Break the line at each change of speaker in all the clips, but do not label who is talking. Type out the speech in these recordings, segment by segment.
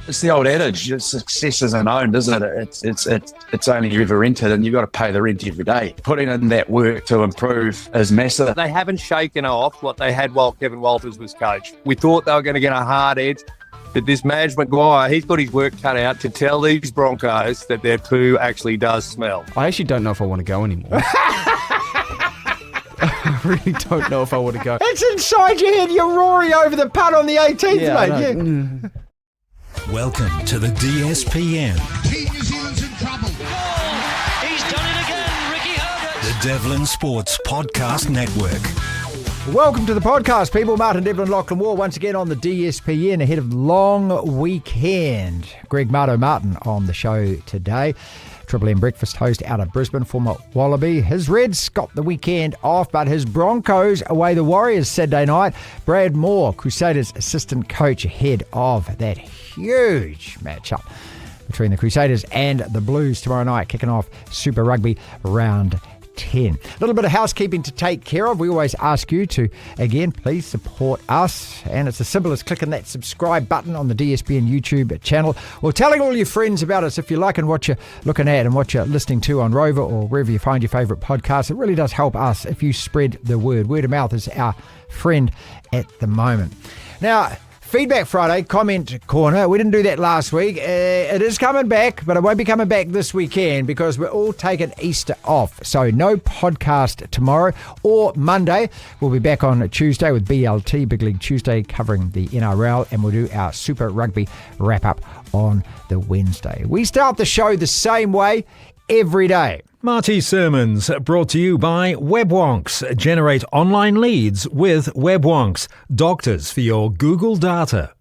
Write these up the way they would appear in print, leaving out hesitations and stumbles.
It's the old adage, success isn't owned, isn't it? It's only ever rented, and you've got to pay the rent every day. Putting in that work to improve is massive.
They haven't shaken off what they had while Kevin Walters was coach. We thought they were going to get a hard edge, but this management guy, he's got his work cut out to tell these Broncos that their poo actually does smell.
I actually don't know if I want to go anymore. I really don't know if I want to go.
It's inside your head. You're Rory over the putt on the 18th, mate. Yeah.
Welcome to the DSPN.
Team New Zealand's in trouble.
Oh, he's done it again, Ricky Herbert.
The Devlin Sports Podcast Network.
Welcome to the podcast, people. Martin Devlin, Lachlan Waugh, once again on the DSPN ahead of the long weekend. Greg Martin on the show today. Triple M breakfast host out of Brisbane, former Wallaby. His Reds got the weekend off, but his Broncos away the Warriors Saturday night. Brad Moore, Crusaders assistant coach, ahead of that huge matchup between the Crusaders and the Blues tomorrow night, kicking off Super Rugby round 10. A little bit of housekeeping to take care of. We always ask you to, again, please support us. And it's as simple as clicking that subscribe button on the DSPN YouTube channel, or telling all your friends about us if you like and what you're looking at and what you're listening to on Rover or wherever you find your favourite podcast. It really does help us if you spread the word. Word of mouth is our friend at the moment. Now, Feedback Friday, comment corner. We didn't do that last week. It is coming back, but it won't be coming back this weekend because we're all taking Easter off. So no podcast tomorrow or Monday. We'll be back on Tuesday with BLT, Big League Tuesday, covering the NRL, and we'll do our Super Rugby wrap-up on the Wednesday. We start the show the same way every day.
Marty sermons brought to you by WebWonks. Generate online leads with WebWonks. Doctors for your Google data.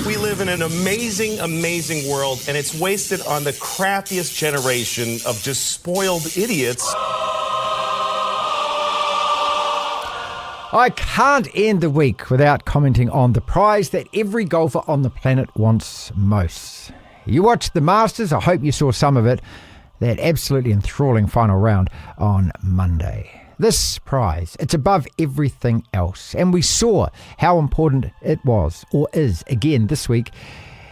We live in an amazing, amazing world, and it's wasted on the crappiest generation of just spoiled idiots.
I can't end the week without commenting on the prize that every golfer on the planet wants most. You watched the Masters. I hope you saw some of it. That absolutely enthralling final round on Monday. This prize, it's above everything else. And we saw how important it was, or is, again this week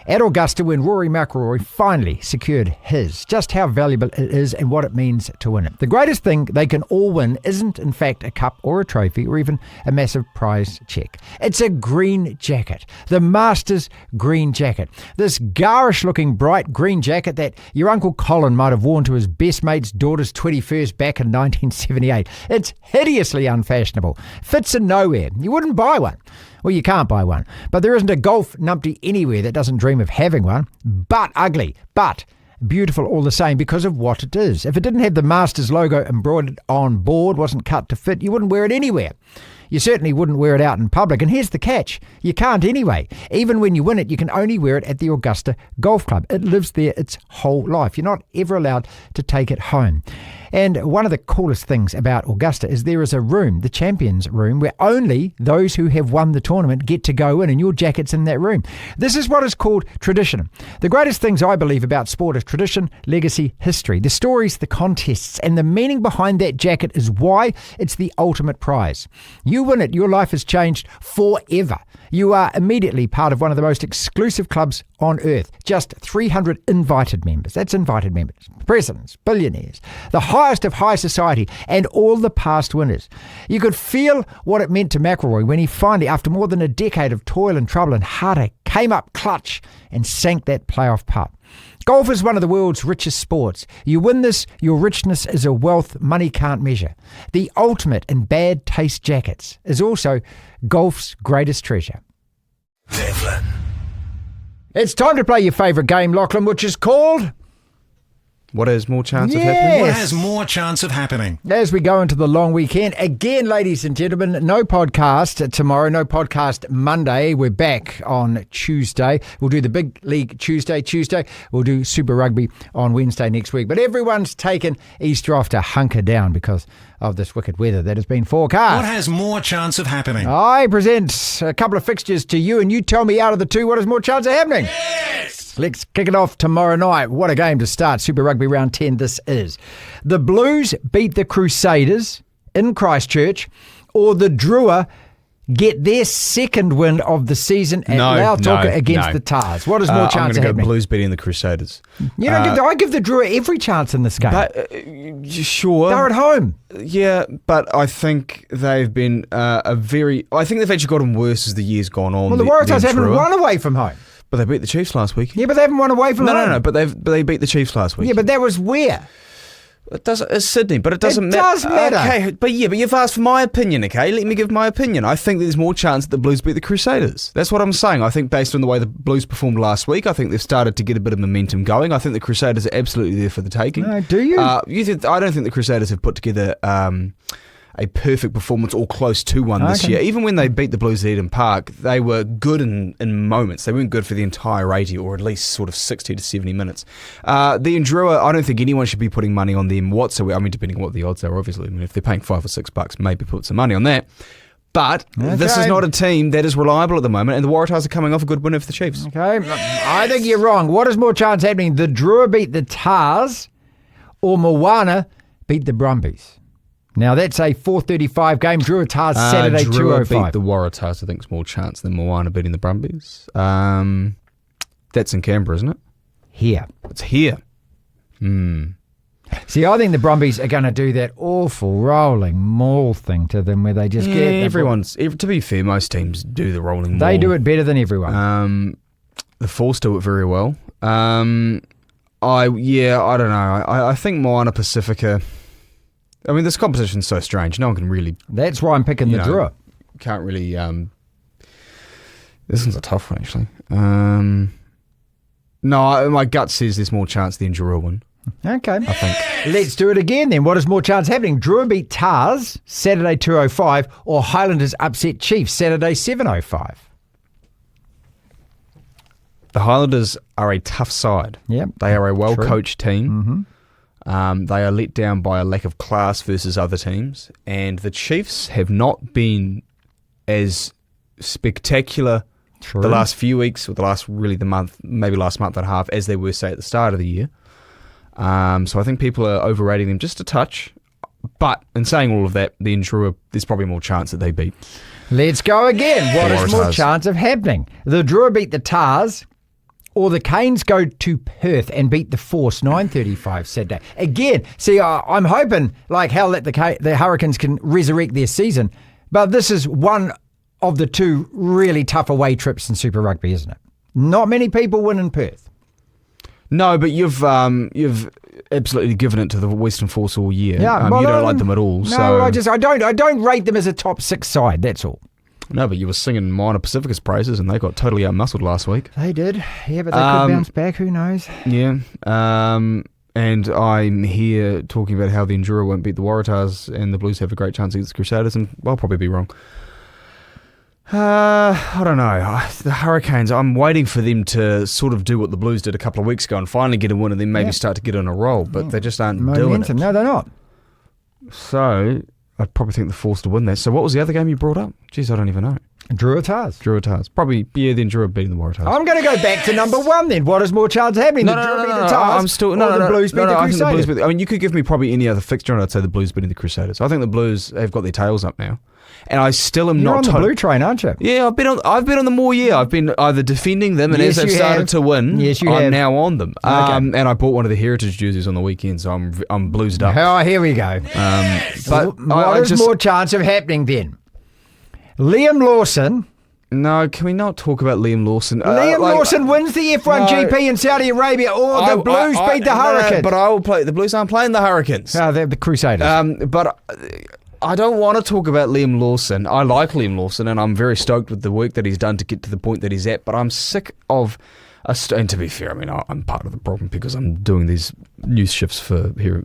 at Augusta when Rory McIlroy finally secured his. Just how valuable it is and what it means to win it. The greatest thing they can all win isn't in fact a cup or a trophy or even a massive prize check. It's a green jacket. The Masters green jacket. This garish looking bright green jacket that your Uncle Colin might have worn to his best mate's daughter's 21st back in 1978. It's hideously unfashionable. Fits in nowhere. You wouldn't buy one. Well, you can't buy one. But there isn't a golf numpty anywhere that doesn't dream of having one. But ugly. But beautiful all the same because of what it is. If it didn't have the Masters logo embroidered on board, wasn't cut to fit, you wouldn't wear it anywhere. You certainly wouldn't wear it out in public. And here's the catch. You can't anyway. Even when you win it, you can only wear it at the Augusta Golf Club. It lives there its whole life. You're not ever allowed to take it home. And one of the coolest things about Augusta is there is a room, the Champions Room, where only those who have won the tournament get to go in, and your jacket's in that room. This is what is called tradition. The greatest things I believe about sport is tradition, legacy, history. The stories, the contests, and the meaning behind that jacket is why it's the ultimate prize. You win it, your life has changed forever. You are immediately part of one of the most exclusive clubs on earth. Just 300 invited members. That's invited members. Presidents, billionaires, the highest of high society, and all the past winners. You could feel what it meant to McIlroy when he finally, after more than a decade of toil and trouble and heartache, came up clutch and sank that playoff putt. Golf is one of the world's richest sports. You win this, your richness is a wealth money can't measure. The ultimate in bad taste jackets is also golf's greatest treasure.
Devlin.
It's time to play your favourite game, Lachlan, which is called...
What has more chance of
Yes.
happening?
What has more chance of happening?
As we go into the long weekend, again, ladies and gentlemen, no podcast tomorrow, no podcast Monday. We're back on Tuesday. We'll do the Big League Tuesday. We'll do Super Rugby on Wednesday next week. But everyone's taken Easter off to hunker down because of this wicked weather that has been forecast.
What has more chance of happening?
I present a couple of fixtures to you, and you tell me out of the two what has more chance of happening.
Yes!
Let's kick it off tomorrow night. What a game to start Super Rugby round 10 this is. The Blues beat the Crusaders in Christchurch, or the Drua get their second win of the season at Lautoka against the Tars? What is more chance of
I'm going to
happening?
go Blues beating the Crusaders.
I give the Drua every chance in this game.
But, sure.
They're at home.
Yeah, but I think they've been I think they've actually gotten worse as the year's gone on.
Well, the Waratahs haven't won away from home.
But they beat the Chiefs last week.
Yeah, but they haven't won away from home.
No, but they beat the Chiefs last week.
Yeah, but that was where?
It's Sydney, but it doesn't matter.
It does matter.
Okay, but you've asked for my opinion, okay? Let me give my opinion. I think there's more chance that the Blues beat the Crusaders. That's what I'm saying. I think based on the way the Blues performed last week, I think they've started to get a bit of momentum going. I think the Crusaders are absolutely there for the taking.
Do you?
I don't think the Crusaders have put together a perfect performance or close to one this year. Even when they beat the Blues at Eden Park, they were good in moments. They weren't good for the entire 80 or at least sort of 60 to 70 minutes. The Drua, I don't think anyone should be putting money on them whatsoever. I mean, depending on what the odds are, obviously. I mean, if they're paying $5 or $6, maybe put some money on that. But this is not a team that is reliable at the moment, and the Waratahs are coming off a good win over the Chiefs.
Okay, I think you're wrong. What is more chance happening? The Drua beat the Tars or Moana beat the Brumbies? Now, that's a 4:35 game. Drua Tars Saturday,
Drua
2:05.
beat the Waratahs, I think, is more chance than Moana beating the Brumbies. That's in Canberra, isn't it?
Here.
It's here.
See, I think the Brumbies are going to do that awful rolling maul thing to them where they just get...
To be fair, most teams do the rolling maul.
They do it better than everyone.
The Force do it very well. I don't know. I think Moana Pacifica... I mean, this competition's so strange. No one can really...
That's why I'm picking the Drua.
Can't really... This one's a tough one, actually. My gut says there's more chance the Drua one.
Okay.
I think.
Let's do it again then. What is more chance happening? Drua beat Tars, Saturday 2:05, or Highlanders upset Chiefs, Saturday 7:05?
The Highlanders are a tough side.
Yep.
They are a well-coached team.
Mm-hmm.
They are let down by a lack of class versus other teams. And the Chiefs have not been as spectacular the last few weeks, or the month, maybe last month and a half, as they were, say, at the start of the year. So I think people are overrating them just a touch. But in saying all of that, the Drua, there's probably more chance that they beat.
Let's go again. What is more chance of happening? The Drua beat the Tars, or the Canes go to Perth and beat the Force, 9:35 Saturday. Again, see, I'm hoping like hell that the Hurricanes can resurrect their season. But this is one of the two really tough away trips in Super Rugby, isn't it? Not many people win in Perth.
No, but you've absolutely given it to the Western Force all year.
Yeah,
you don't like them at all.
No, I don't rate them as a top 6 side. That's all.
No, but you were singing Moana Pacifica's praises, and they got totally outmuscled last week.
They did, yeah, but they could bounce back. Who knows?
Yeah, and I'm here talking about how the Drua won't beat the Waratahs, and the Blues have a great chance against the Crusaders, and I'll probably be wrong. I don't know. The Hurricanes, I'm waiting for them to sort of do what the Blues did a couple of weeks ago and finally get a win and then maybe start to get on a roll, but they just aren't doing it.
No, they're not.
So, I'd probably think the Force to win that. So what was the other game you brought up? Jeez, I don't even know.
Drua Tars. Probably,
then Drua beating the Waratahs.
I'm going to go back to number 1 then. What is more chance of happening? The Drua beat the Tars, the Blues beat the Crusaders?
I think the Blues beat I mean, you could give me probably any other fixture and I'd say the Blues beating the Crusaders. I think the Blues have got their tails up now. And I still am
You're
not...
on the blue train, aren't you?
Yeah, I've been on them all year. I've been either defending them, and as they've started to win, I'm now on them. Okay. And I bought one of the heritage jerseys on the weekend, so I'm bluesed up.
Oh, here we go.
But
what is more chance of happening then? Liam Lawson...
No, can we not talk about Liam Lawson?
Lawson wins the F1 GP in Saudi Arabia, or the Blues beat the Hurricanes.
But I will play. The Blues aren't playing the Hurricanes.
No, they're the Crusaders.
But I don't want to talk about Liam Lawson. I like Liam Lawson, and I'm very stoked with the work that he's done to get to the point that he's at. But I'm sick of... and to be fair, I mean, I'm part of the problem because I'm doing these news shifts for here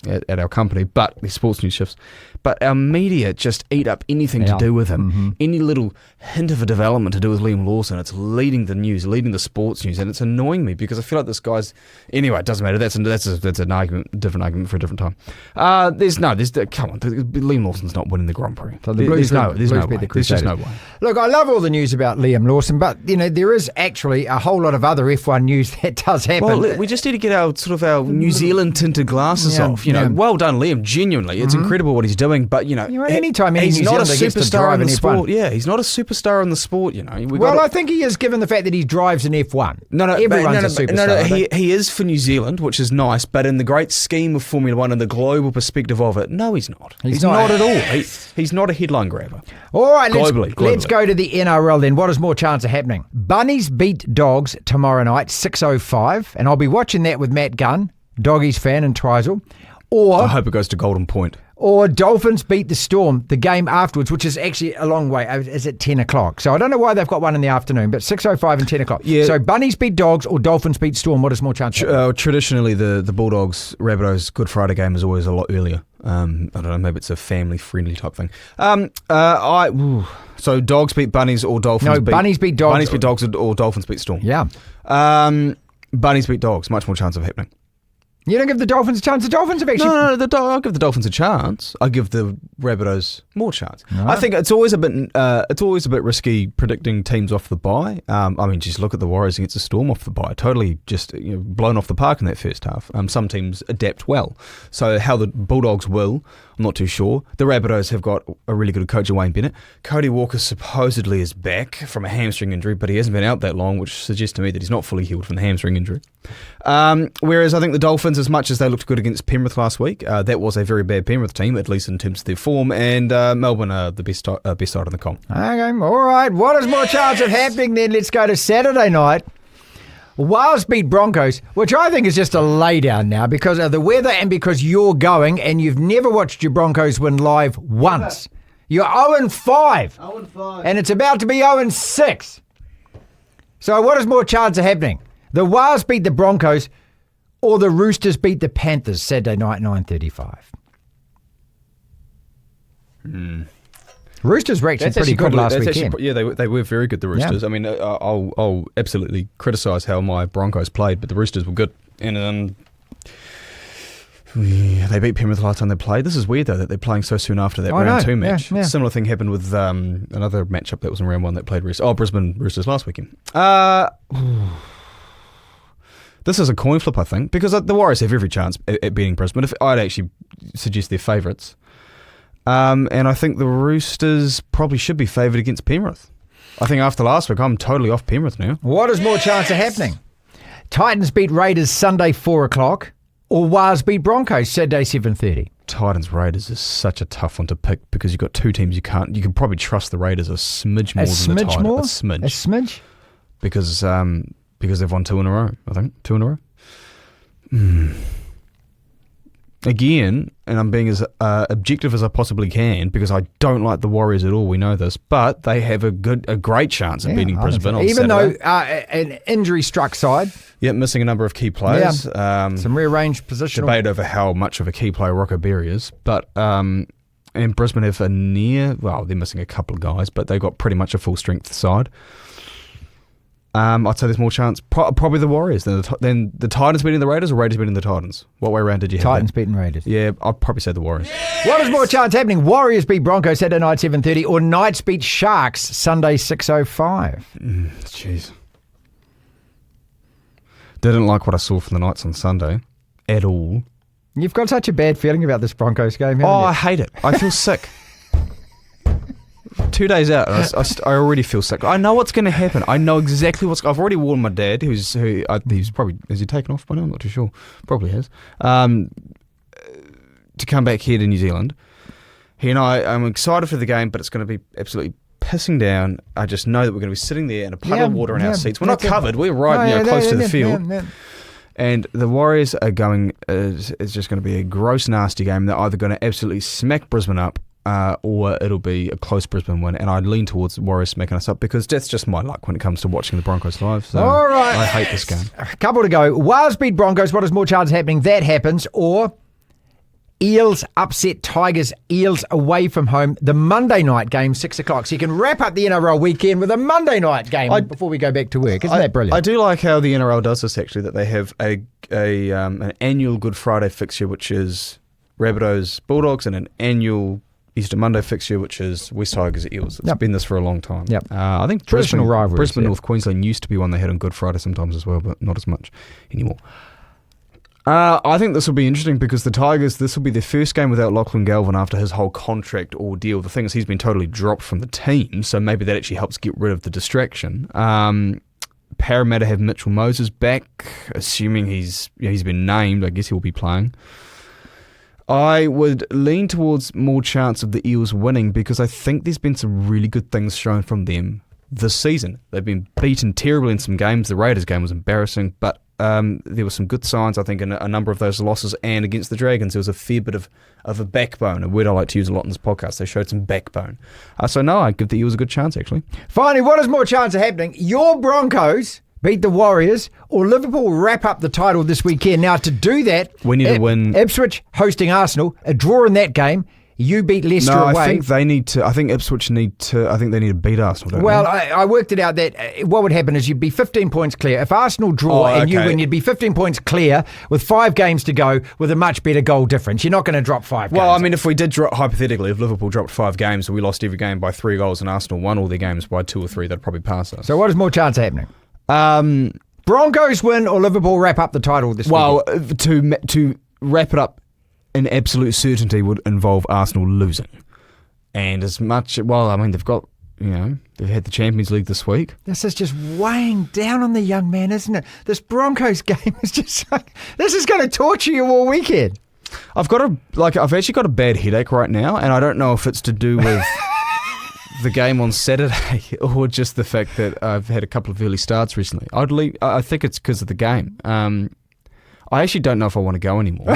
at our company, but these sports news shifts. But our media just eat up anything to do with him. Mm-hmm. Any little hint of a development to do with Liam Lawson, it's leading the news, leading the sports news, and it's annoying me because I feel like this guy's... Anyway, it doesn't matter. That's an argument, a different argument for a different time. Come on, Liam Lawson's not winning the Grand Prix. So there's no way. There's just no way.
Look, I love all the news about Liam Lawson, but there is actually a whole lot of other F1 news that does happen.
Well, we just need to get our New Zealand tinted glasses off. Well done, Liam. Genuinely, it's incredible what he's doing. But
anytime any
he's
New
not a
Zealander gets to
superstar
drive
in
an
the
F1.
sport. Yeah, he's not a superstar in the sport.
I think he is, given the fact that he drives an F1. Everyone's a superstar.
No. He is for New Zealand, which is nice. But in the great scheme of Formula One and the global perspective of it, no, he's not. He's not at all. He's not a headline grabber.
All right,
globally.
Let's go to the NRL then. What is more chance of happening? Bunnies beat Dogs tomorrow night, 6:05, and I'll be watching that with Matt Gunn, Doggies fan in Trisel.
I hope it goes to Golden Point.
Or Dolphins beat the Storm, the game afterwards, which is actually a long way. Is at 10 o'clock. So I don't know why they've got one in the afternoon, but 6:05 and 10 o'clock.
Yeah.
So Bunnies beat Dogs or Dolphins beat Storm. What is more chance?
Traditionally, the Bulldogs Rabbitohs Good Friday game is always a lot earlier. I don't know, maybe it's a family-friendly type thing. So Dogs beat Bunnies or Dolphins beat...
Bunnies beat Dogs.
Bunnies beat Dogs or Dolphins beat Storm.
Yeah.
Bunnies beat Dogs, much more chance of happening.
You don't give the Dolphins a chance? The Dolphins have actually...
No, I'll give the Dolphins a chance. I give the Rabbitohs more chance. No. I think it's always a bit risky predicting teams off the bye. Just look at the Warriors against the Storm off the bye. Totally just blown off the park in that first half. Some teams adapt well. So how the Bulldogs will, I'm not too sure. The Rabbitohs have got a really good coach, Wayne Bennett. Cody Walker supposedly is back from a hamstring injury, but he hasn't been out that long, which suggests to me that he's not fully healed from the hamstring injury. Whereas I think the Dolphins, as much as they looked good against Penrith last week, that was a very bad Penrith team, at least in terms of their form, and Melbourne are the best side in the comp.
Okay, all right. What is more chance of happening then? Let's go to Saturday night. Wales beat Broncos, which I think is just a laydown now because of the weather and because you're going and you've never watched your Broncos win live once. You're 0-5. 0-5. And it's about to be 0-6. So what is more chance of happening? The Wales beat the Broncos or the Roosters beat the Panthers Saturday night, 9:35. Roosters were actually pretty good last weekend.
They were very good, the Roosters.
Yeah.
I mean, I'll absolutely criticise how my Broncos played, but the Roosters were good. And they beat Penrith last time they played. This is weird, though, that they're playing so soon after that round 2 match. Yeah. Similar thing happened with another matchup that was in round 1 that played Brisbane Roosters last weekend. This is a coin flip, I think, because the Warriors have every chance at beating Brisbane. If I'd actually suggest they're favourites. And I think the Roosters probably should be favoured against Penrith. I think after last week, I'm totally off Penrith now.
What is more chance of happening? Titans beat Raiders Sunday 4 o'clock or Wales beat Broncos Saturday 7:30?
Titans Raiders is such a tough one to pick because you've got two teams you can probably trust the Raiders a smidge more than the Titans. A smidge? Because they've won 2 in a row, I think. 2 in a row. Again, and I'm being as objective as I possibly can because I don't like the Warriors at all. We know this, but they have a great chance of beating Brisbane on
even
Saturday.
Though an injury-struck side.
Yeah, missing a number of key players.
Yeah. Some rearranged positional.
Debate over how much of a key player Rocco Berry is, but and Brisbane have they're missing a couple of guys, but they've got pretty much a full strength side. I'd say there's more chance. Probably the Warriors. Then the Titans beating the Raiders or Raiders beating the Titans? What way around did you have
Titans beating Raiders.
Yeah, I'd probably say the Warriors.
What is more chance happening? Warriors beat Broncos Saturday night 7:30 or Knights beat Sharks Sunday 6:05?
Jeez. Didn't like what I saw from the Knights on Sunday at all.
You've got such a bad feeling about this Broncos game, haven't you?
I hate it. I feel sick. 2 days out, and I already feel sick. I know what's going to happen. I know exactly I've already warned my dad, he's probably, has he taken off by now? I'm not too sure. Probably has. To come back here to New Zealand. He and I'm excited for the game, but it's going to be absolutely pissing down. I just know that we're going to be sitting there in a puddle of water in our seats. We're not covered. We're right close to the field. And the Warriors are going, it's just going to be a gross, nasty game. They're either going to absolutely smack Brisbane up, or it'll be a close Brisbane win. And I'd lean towards Warriors smacking us up because that's just my luck when it comes to watching the Broncos live. So
all right.
I hate this game.
A couple to go. Wales beat Broncos. What is more chance of happening? That happens. Or Eels upset Tigers. Eels away from home. The Monday night game, 6 o'clock. So you can wrap up the NRL weekend with a Monday night game before we go back to work. Isn't that brilliant?
I do like how the NRL does this, actually, that they have an annual Good Friday fixture, which is Rabbitohs Bulldogs, and an annual Easter Monday fixture, which is West Tigers Eels. It's
Yep.
been this for a long time.
Yep.
I think
Traditional rivalries,
Brisbane
yeah.
North Queensland used to be one they had on Good Friday sometimes as well, but not as much anymore. I think this will be interesting because the Tigers, this will be their first game without Lachlan Waugh after his whole contract ordeal. The thing is, he's been totally dropped from the team, so maybe that actually helps get rid of the distraction. Parramatta have Mitchell Moses back, assuming he's been named. I guess he'll be playing. I would lean towards more chance of the Eels winning because I think there's been some really good things shown from them this season. They've been beaten terribly in some games. The Raiders game was embarrassing, but there were some good signs, I think, in a number of those losses. And against the Dragons, there was a fair bit of a backbone, a word I like to use a lot in this podcast. They showed some backbone. So no, I give the Eels a good chance, actually.
Finally, what is more chance of happening? Your Broncos beat the Warriors or Liverpool wrap up the title this weekend? Now, to do that,
we need to win.
Ipswich hosting Arsenal, a draw in that game. You beat Leicester away.
No, I think they need to. I think Ipswich need to. I think they need to beat Arsenal.
Well, I worked it out that what would happen is you'd be 15 points clear. If Arsenal draw and you win, you'd be 15 points clear with 5 games to go with a much better goal difference. You're not going to drop 5 games.
Well, I mean, if we did drop, hypothetically, if Liverpool dropped 5 games and we lost every game by 3 goals and Arsenal won all their games by 2 or 3, that'd probably pass us.
So what is more chance of happening? Broncos win or Liverpool wrap up the title this weekend?
Well, to wrap it up, in absolute certainty would involve Arsenal losing. And as much, well, I mean, they've got, they've had the Champions League this week.
This is just weighing down on the young man, isn't it? This Broncos game is just like, this is going to torture you all weekend.
I've actually got a bad headache right now, and I don't know if it's to do with the game on Saturday or just the fact that I've had a couple of early starts recently. I think it's because of the game. I actually don't know if I want to go anymore.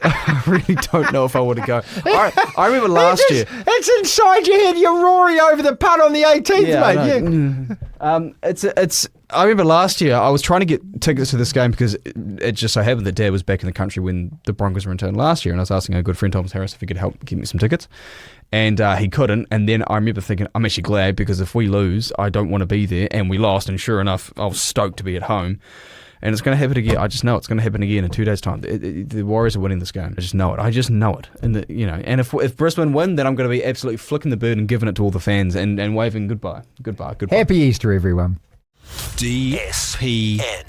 I really don't know if I want to go. I remember last year.
It's inside your head. You're Rory over the putt on the 18th, mate.
I remember last year I was trying to get tickets to this game because it just so happened that Dad was back in the country when the Broncos were in town last year, and I was asking our good friend Thomas Harris if he could help get me some tickets, and he couldn't. And then I remember thinking, I'm actually glad because if we lose, I don't want to be there. And we lost, and sure enough, I was stoked to be at home. And it's going to happen again. I just know it's going to happen again in 2 days' time. The Warriors are winning this game. I just know it. And and if Brisbane win, then I'm going to be absolutely flicking the bird and giving it to all the fans and waving goodbye. Goodbye.
Happy Easter, everyone.
DSPN.